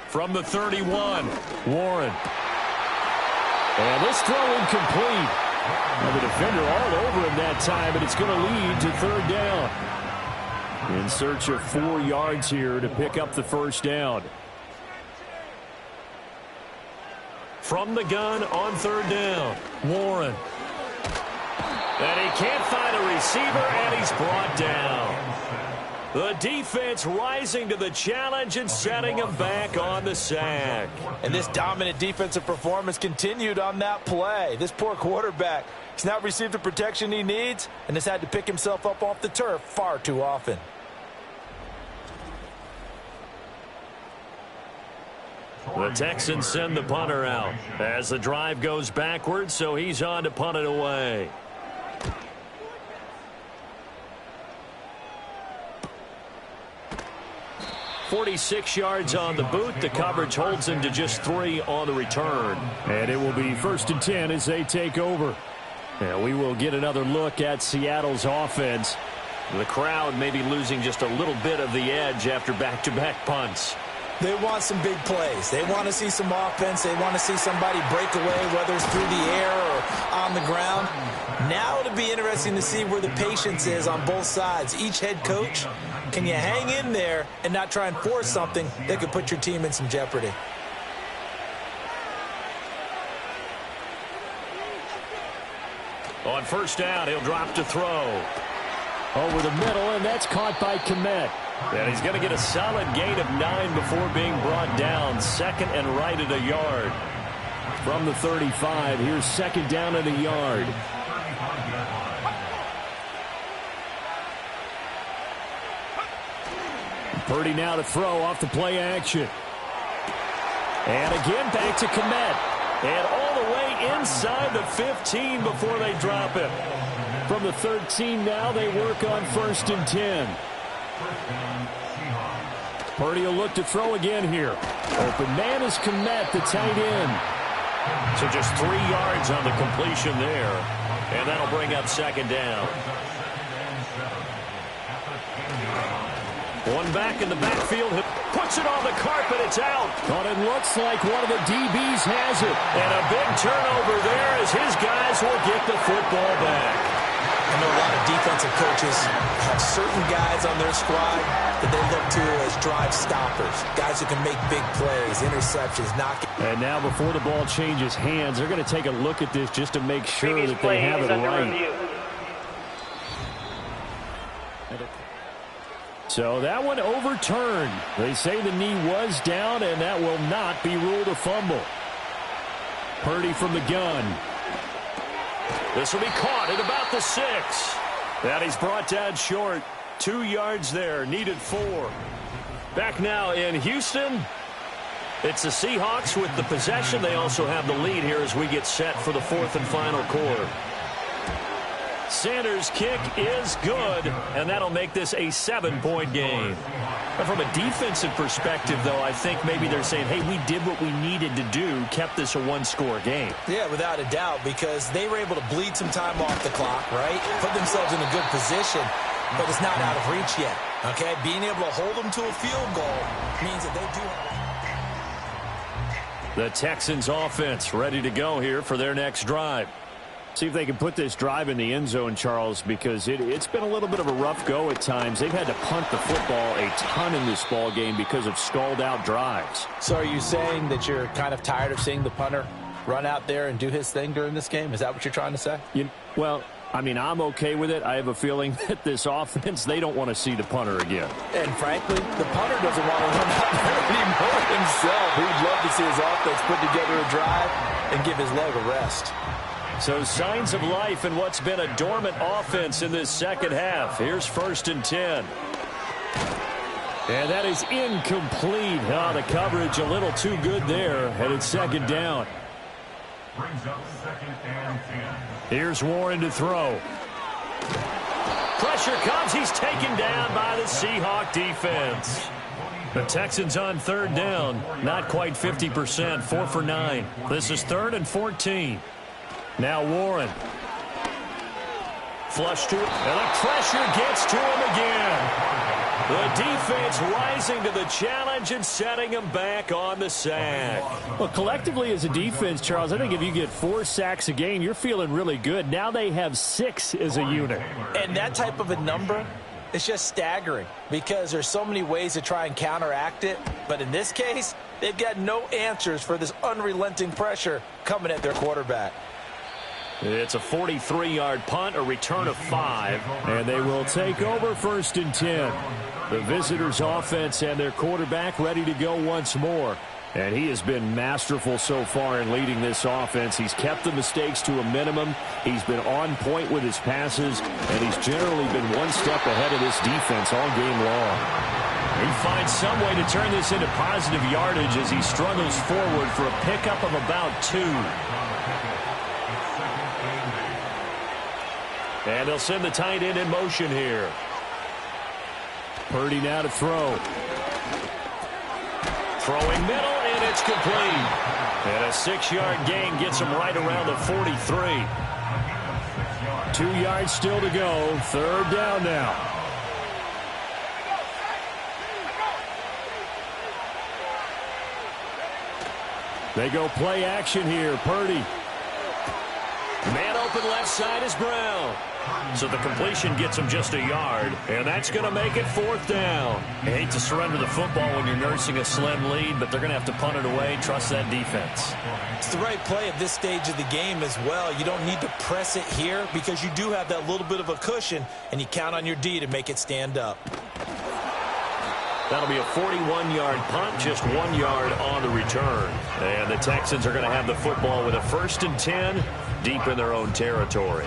From the 31, Warren. And this throw incomplete. And the defender all over him that time, and it's going to lead to 3rd down. In search of 4 yards here to pick up the 1st down. From the gun on 3rd down, Warren. And he can't find a receiver, and he's brought down. The defense rising to the challenge and setting him back on the sack.
And this dominant defensive performance continued on that play. This poor quarterback has not received the protection he needs and has had to pick himself up off the turf far too often.
The Texans send the punter out as the drive goes backwards, so he's on to punt it away. .46 yards on the boot. The coverage holds him to just 3 on the return. And it will be 1st and 10 as they take over. And we will get another look at Seattle's offense. The crowd may be losing just a little bit of the edge after back-to-back punts.
They want some big plays. They want to see some offense. They want to see somebody break away, whether it's through the air or on the ground. Now it'll be interesting to see where the patience is on both sides. Each head coach, can you hang in there and not try and force something that could put your team in some jeopardy?
On 1st down, he'll drop to throw. Over the middle, and that's caught by Kmet. And he's going to get a solid gain of 9 before being brought down. 2nd and right at a yard. From the 35, here's 2nd down at a yard. Purdy now to throw off the play action. And again back to Kmet. And all the way inside the 15 before they drop him. From the 13 now, they work on 1st and 10. Purdy will look to throw again here. Open man is Kmet, the tight end. So just 3 yards on the completion there. And that'll bring up 2nd down. One back in the backfield. Push
puts it on the carpet. It's out.
But it looks like one of the DBs has it.
And a big turnover there as his guys will get the football back.
I know a lot of defensive coaches have certain guys on their squad that they look to as drive stoppers, guys who can make big plays, interceptions, knock.
And now before the ball changes hands, they're going to take a look at this just to make sure
Previous
that they have it
play is under
right.
review.
So that one overturned. They say the knee was down, and that will not be ruled a fumble. Purdy from the gun.
This will be caught at about the 6. That he's brought down short. 2 yards there, needed 4. Back now in Houston. It's the Seahawks with the possession. They also have the lead here as we get set for the 4th and final quarter. Sanders' kick is good, and that'll make this a 7-point game. But from a defensive perspective, though, I think maybe they're saying, hey, we did what we needed to do, kept this a 1-score game.
Yeah, without a doubt, because they were able to bleed some time off the clock, right? Put themselves in a good position, but it's not out of reach yet, okay? Being able to hold them to a field goal means that they do have...
The Texans offense ready to go here for their next drive.
See if they can put this drive in the end zone, Charles, because it's been a little bit of a rough go at times. They've had to punt the football a ton in this ball game because of stalled-out drives.
So are you saying that you're kind of tired of seeing the punter run out there and do his thing during this game? Is that what you're trying to say?
Well, I mean, I'm okay with it. I have a feeling that this offense, they don't want to see the punter again.
And frankly, the punter doesn't want to run out there anymore himself. He would love to see his offense put together a drive and give his leg a rest.
So signs of life in what's been a dormant offense in this second half. Here's 1st and 10.
And that is incomplete. Oh, the coverage a little too good there. And it's 2nd down.
Brings up 2nd and 10.
Here's Warren to throw.
Pressure comes. He's taken down by the Seahawk defense. The Texans on 3rd down. Not quite 50%. 4 for 9. This is 3rd and 14. Now Warren. Flush to it. And the pressure gets to him again. The defense rising to the challenge and setting him back on the sack.
Well, collectively as a defense, Charles, I think if you get 4 sacks a game, you're feeling really good. Now they have 6 as a unit.
And that type of a number is just staggering because there's so many ways to try and counteract it. But in this case, they've got no answers for this unrelenting pressure coming at their quarterback.
It's a 43-yard punt, a return of 5.
And they will take over 1st and 10. The visitors' offense and their quarterback ready to go once more. And he has been masterful so far in leading this offense. He's kept the mistakes to a minimum. He's been on point with his passes, and he's generally been one step ahead of this defense all game long.
He finds some way to turn this into positive yardage as he struggles forward for a pickup of about 2. And they'll send the tight end in motion here.
Purdy now to throw.
Throwing middle, and it's complete. And a 6-yard gain gets him right around the 43.
2 yards still to go. 3rd down now. They go play action here. Purdy.
Man open left side is Brown. So the completion gets him just a yard, and that's going to make it 4th down. I hate to surrender the football when you're nursing a slim lead, but they're going to have to punt it away. Trust that defense.
It's the right play at this stage of the game as well. You don't need to press it here because you do have that little bit of a cushion, and you count on your D to make it stand up.
That'll be a 41-yard punt, just 1 yard on the return. And the Texans are going to have the football with a 1st and 10 deep in their own territory.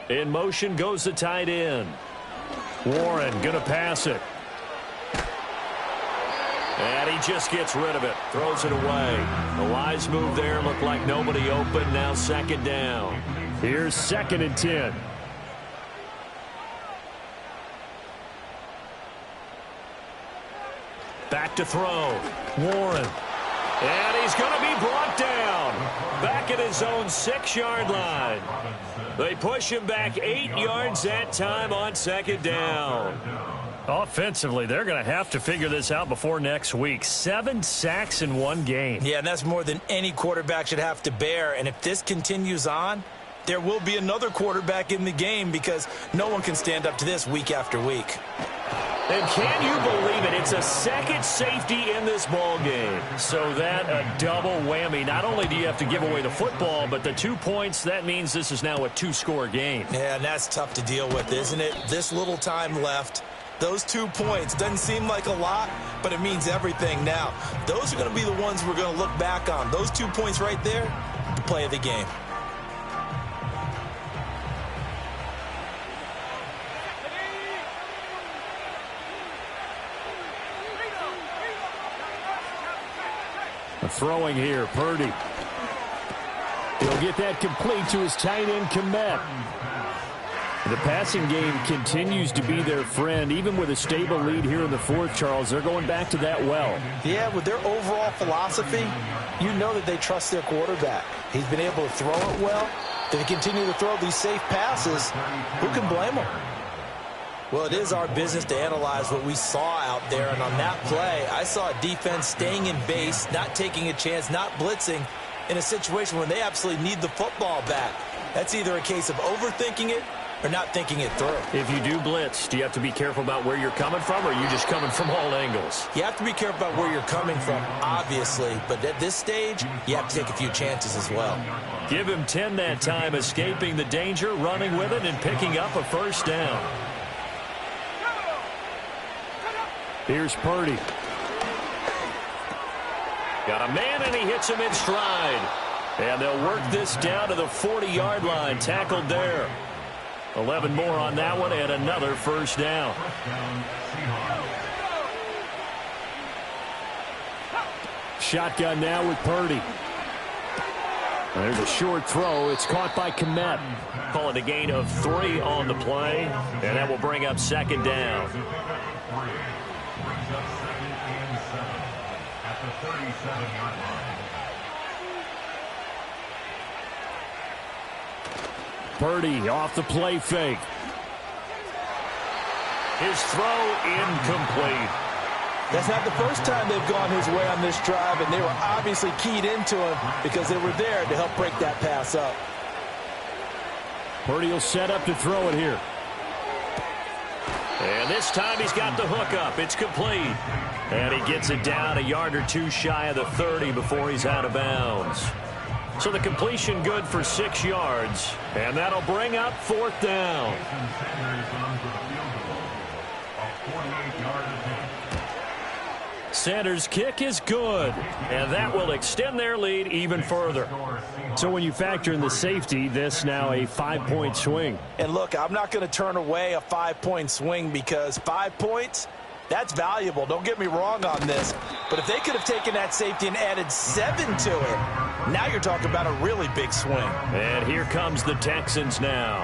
In motion goes the tight end.
Warren going to pass it.
And he just gets rid of it. Throws it away. The wise move there. Looked like nobody open. Now 2nd down.
Here's 2nd and 10.
Back to throw.
Warren.
And he's going to be brought down back at his own 6-yard line. They push him back 8 yards that time on second down.
Offensively, they're going to have to figure this out before next week. 7 sacks in one game.
Yeah, and that's more than any quarterback should have to bear. And if this continues on, there will be another quarterback in the game because no one can stand up to this week after week.
And can you believe it? It's a second safety in this ball game.
So that a double whammy. Not only do you have to give away the football, but the 2 points, that means this is now a 2-score game.
Yeah, and that's tough to deal with, isn't it? This little time left. Those 2 points doesn't seem like a lot, but it means everything now. Those are going to be the ones we're going to look back on. Those 2 points right there, the play of the game.
Throwing here, Purdy. He'll get that complete to his tight end, Kmet. The passing game continues to be their friend. Even with a stable lead here in the fourth, Charles, they're going back to that well.
Yeah, with their overall philosophy, you know that they trust their quarterback. He's been able to throw it well. They continue to throw these safe passes. Who can blame them? Well, it is our business to analyze what we saw out there, and on that play, I saw a defense staying in base, not taking a chance, not blitzing in a situation where they absolutely need the football back. That's either a case of overthinking it or not thinking it through.
If you do blitz, do you have to be careful about where you're coming from, or are you just coming from all angles?
You have to be careful about where you're coming from, obviously, but at this stage, you have to take a few chances as well.
Give him 10 that time, escaping the danger, running with it, and picking up a first down. Here's Purdy.
Got a man, and he hits him in stride. And they'll work this down to the 40-yard line. Tackled there. 11 more on that one, and another first down.
Shotgun now with Purdy. There's a short throw. It's caught by Kmet.
Call it a gain of 3 on the play, and that will bring up second down.
Purdy off the play fake.
His throw incomplete.
That's not the first time they've gone his way on this drive, and they were obviously keyed into him because they were there to help break that pass up.
Purdy will set up to throw it here.
And this time he's got the hook up. It's complete. And he gets it down a yard or 2 shy of the 30 before he's out of bounds. So the completion good for 6 yards. And that'll bring up fourth down.
Sanders' kick is good, and that will extend their lead even further. So when you factor in the safety, this now a 5-point swing.
And look, I'm not going to turn away a 5-point swing because 5 points, that's valuable. Don't get me wrong on this. But if they could have taken that safety and added 7 to it, now you're talking about a really big swing.
And here comes the Texans now.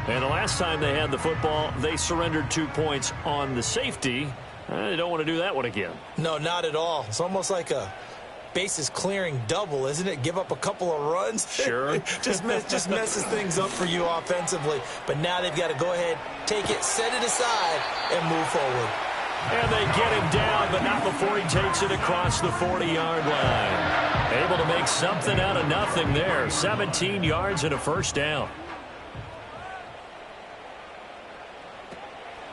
And the last time they had the football, they surrendered 2 points on the safety. They don't want to do that one again.
No, not at all. It's almost like a bases clearing double, isn't it? Give up a couple of runs.
Sure.
just messes things up for you offensively. But now they've got to go ahead, take it, set it aside, and move forward.
And they get him down, but not before he takes it across the 40-yard line. Able to make something out of nothing there. 17 yards and a first down.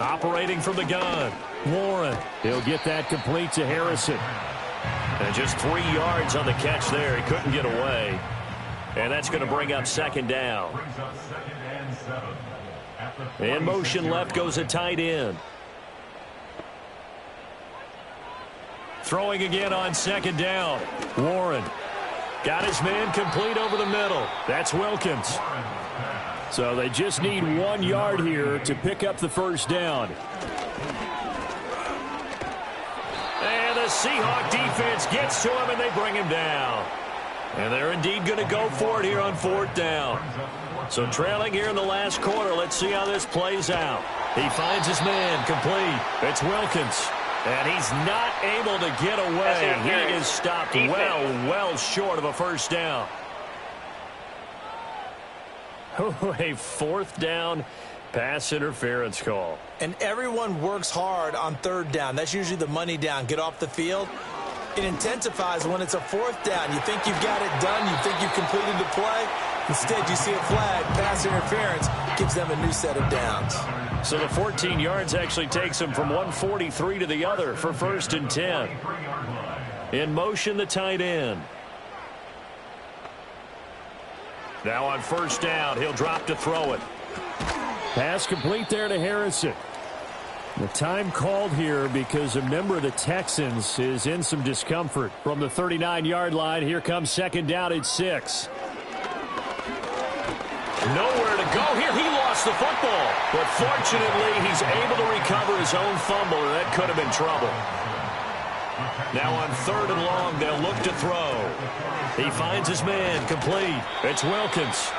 Operating from the gun, Warren.
He'll get that complete to Harrison.
And just 3 yards on the catch there. He couldn't get away. And that's going to bring up second down. In motion left goes a tight end. Throwing again on second down. Warren got his man complete over the middle. That's Wilkins.
So they just need 1 yard here to pick up the first down.
And the Seahawk defense gets to him, and they bring him down. And they're indeed going to go for it here on fourth down. So trailing here in the last quarter. Let's see how this plays out. He finds his man complete. It's Wilkins. And he's not able to get away. He is stopped well short of a first down. A fourth down pass interference call.
And everyone works hard on third down. That's usually the money down. Get off the field. It intensifies when it's a fourth down. You think you've got it done. You think you've completed the play. Instead, you see a flag, pass interference, gives them a new set of downs.
So the 14 yards actually takes him from 143 to the other for 1st and 10. In motion, the tight end. Now on 1st down, he'll drop to throw it.
Pass complete there to Harrison. The time called here because a member of the Texans is in some discomfort. From the 39-yard line, here comes 2nd down at 6.
Nowhere to go here. He lost the football. But fortunately, he's able to recover his own fumble, and that could have been trouble. Now on 3rd and long, they'll look to throw. He finds his man complete. It's Wilkins.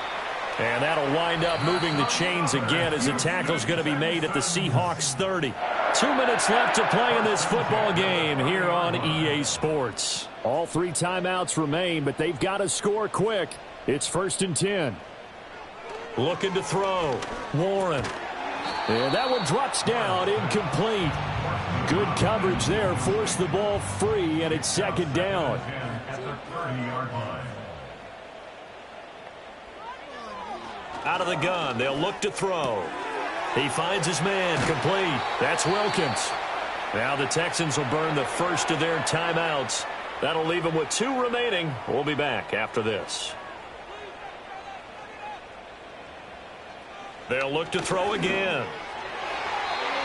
And that'll wind up moving the chains again as the tackle's going to be made at the Seahawks 30. 2 minutes left to play in this football game here on EA Sports.
All 3 timeouts remain, but they've got to score quick. It's 1st and 10.
Looking to throw. Warren.
And that one drops down, incomplete. Good coverage there, forced the ball free, and it's 2nd down.
Out of the gun, they'll look to throw. He finds his man complete. That's Wilkins. Now the Texans will burn the first of their timeouts. That'll leave them with 2 remaining. We'll be back after this. They'll look to throw again.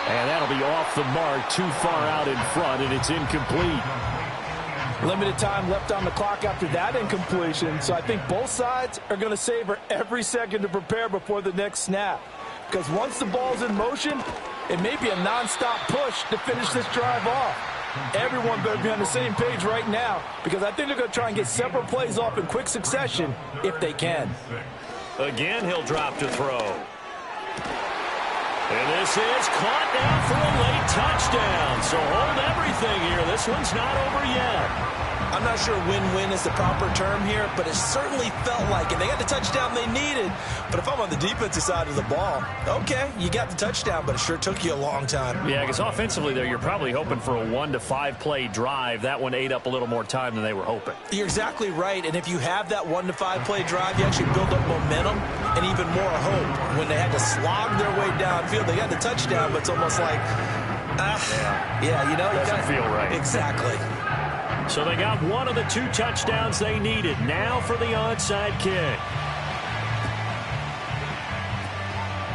And that'll be off the mark, too far out in front, and it's incomplete.
Limited time left on the clock after that incompletion, so I think both sides are going to savor every second to prepare before the next snap. Because once the ball's in motion, it may be a nonstop push to finish this drive off. Everyone better be on the same page right now, because I think they're going to try and get several plays off in quick succession if they can.
Again, he'll drop to throw. And this is caught down for a late touchdown. So hold everything here. This one's not over yet.
I'm not sure win-win is the proper term here, but it certainly felt like it. They got the touchdown they needed. But if I'm on the defensive side of the ball, okay, you got the touchdown, but it sure took you a long time.
Yeah, because offensively there, you're probably hoping for a 1 to 5 play drive. That one ate up a little more time than they were hoping.
You're exactly right. And if you have that 1 to 5 play drive, you actually build up momentum and even more hope. When they had to slog their way downfield, they got the touchdown, but it's almost like, yeah, you know,
doesn't feel right.
Exactly.
So they got one of the 2 touchdowns they needed. Now for the onside kick.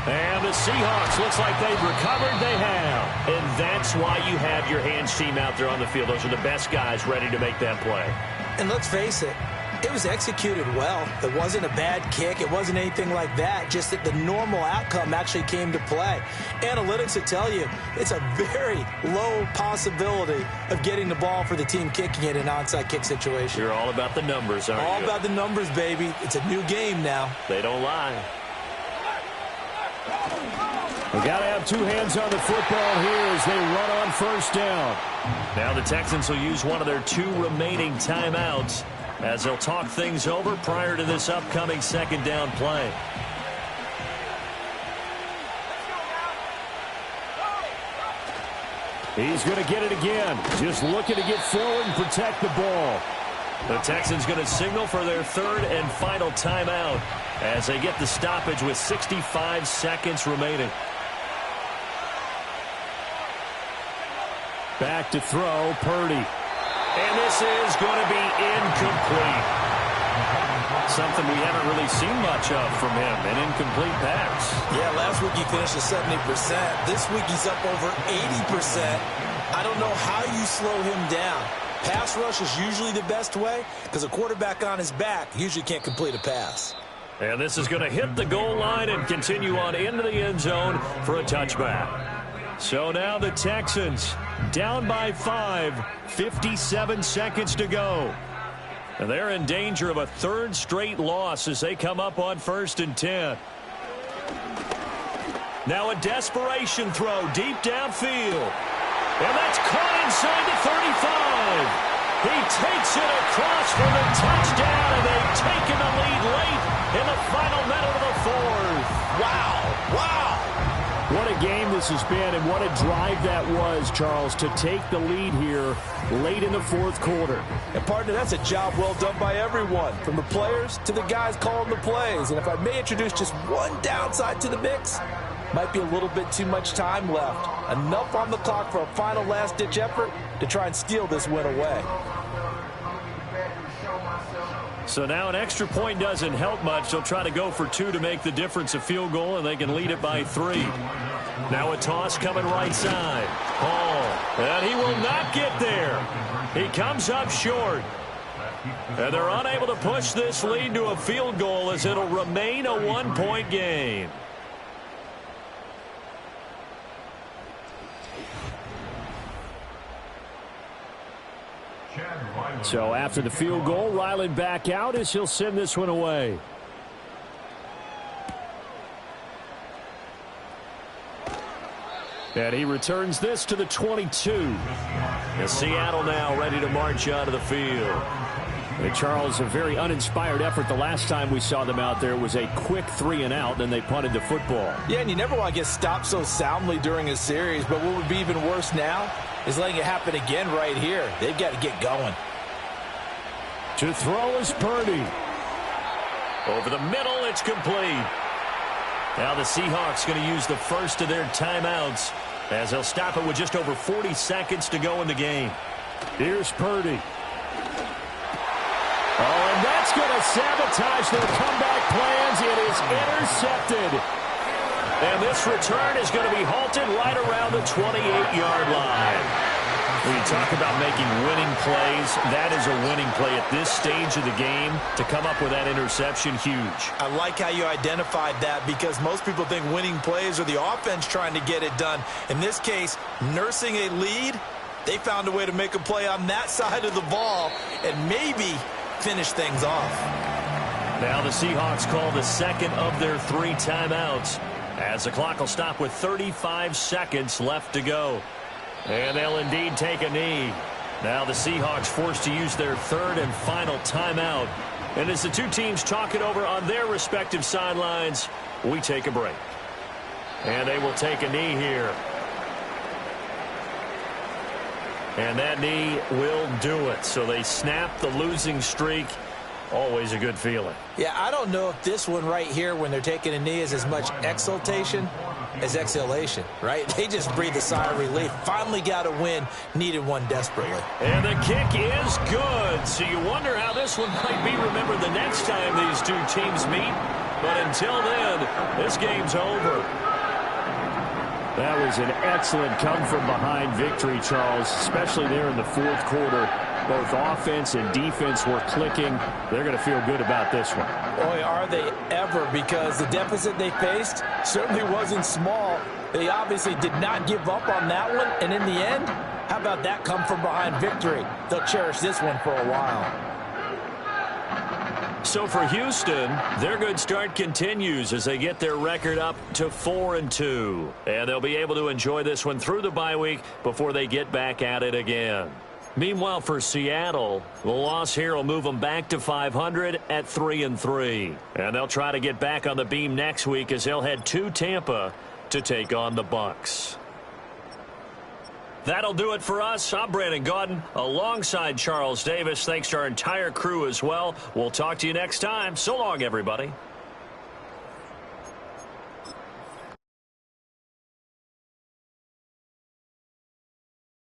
And the Seahawks, looks like they've recovered. They have. And that's why you have your hands team out there on the field. Those are the best guys ready to make that play.
And let's face it, it was executed well. It wasn't a bad kick. It wasn't anything like that. Just that the normal outcome actually came to play. Analytics will tell you it's a very low possibility of getting the ball for the team kicking it in an onside kick situation.
You're all about the numbers, aren't you?
All about the numbers, baby. It's a new game now.
They don't lie.
We got to have 2 hands on the football here as they run on 1st down.
Now the Texans will use one of their 2 remaining timeouts as they'll talk things over prior to this upcoming 2nd down play.
He's going to get it again. Just looking to get forward and protect the ball.
The Texans going to signal for their 3rd and final timeout as they get the stoppage with 65 seconds remaining.
Back to throw, Purdy.
And this is going to be incomplete. Something we haven't really seen much of from him, an incomplete pass.
Yeah, last week he finished at 70%. This week he's up over 80%. I don't know how you slow him down. Pass rush is usually the best way because a quarterback on his back usually can't complete a pass.
And this is going to hit the goal line and continue on into the end zone for a touchback. So now the Texans down by 5, 57 seconds to go. And they're in danger of a 3rd straight loss as they come up on 1st and 10. Now a desperation throw deep downfield. And that's caught inside the 35. He takes it across for the touchdown, and they've taken the lead late in the final minute of the fourth.
Wow. Wow.
What a game this has been, and what a drive that was, Charles, to take the lead here late in the fourth quarter.
And, partner, that's a job well done by everyone, from the players to the guys calling the plays. And if I may introduce just one downside to the mix, might be a little bit too much time left. Enough on the clock for a final last-ditch effort to try and steal this win away.
So now an extra point doesn't help much. They'll try to go for 2 to make the difference a field goal, and they can lead it by 3. Now a toss coming right side. Hall, and he will not get there. He comes up short. And they're unable to push this lead to a field goal as it'll remain a 1-point game.
So after the field goal, Ryland back out as he'll send this one away. And he returns this to the 22.
And Seattle now ready to march out of the field.
And Charles, a very uninspired effort. The last time we saw them out there was a quick 3-and-out, then they punted the football.
Yeah, and you never want to get stopped so soundly during a series, but what would be even worse now is letting it happen again right here. They've got to get going.
To throw is Purdy.
Over the middle, it's complete. Now the Seahawks going to use the first of their timeouts as they'll stop it with just over 40 seconds to go in the game.
Here's Purdy. Oh, and that's going to sabotage their comeback plans. It is intercepted.
And this return is going to be halted right around the 28-yard line. When you talk about making winning plays, that is a winning play at this stage of the game. To come up with that interception, huge.
I like how you identified that, because most people think winning plays are the offense trying to get it done. In this case, nursing a lead, they found a way to make a play on that side of the ball and maybe finish things off.
Now the Seahawks call the second of their 3 timeouts as the clock will stop with 35 seconds left to go. And they'll indeed take a knee. Now the Seahawks forced to use their 3rd and final timeout. And as the two teams talk it over on their respective sidelines, we take a break. And they will take a knee here. And that knee will do it. So they snap the losing streak. Always a good feeling.
Yeah, I don't know if this one right here, when they're taking a knee, is as much exultation as exhalation, right? They just breathe a sigh of relief. Finally got a win, needed one desperately.
And the kick is good. So you wonder how this one might be remembered the next time these two teams meet. But until then, this game's over.
That was an excellent come-from-behind victory, Charles, especially there in the fourth quarter. Both offense and defense were clicking. They're going to feel good about this one.
Boy, are they ever, because the deficit they faced certainly wasn't small. They obviously did not give up on that one, and in the end, how about that come-from-behind victory? They'll cherish this one for a while.
So for Houston, their good start continues as they get their record up to 4-2. And they'll be able to enjoy this one through the bye week before they get back at it again. Meanwhile, for Seattle, the loss here will move them back to 500 at 3-3. And they'll try to get back on the beam next week as they'll head to Tampa to take on the Bucs. That'll do it for us. I'm Brandon Gaudin alongside Charles Davis. Thanks to our entire crew as well. We'll talk to you next time. So long, everybody.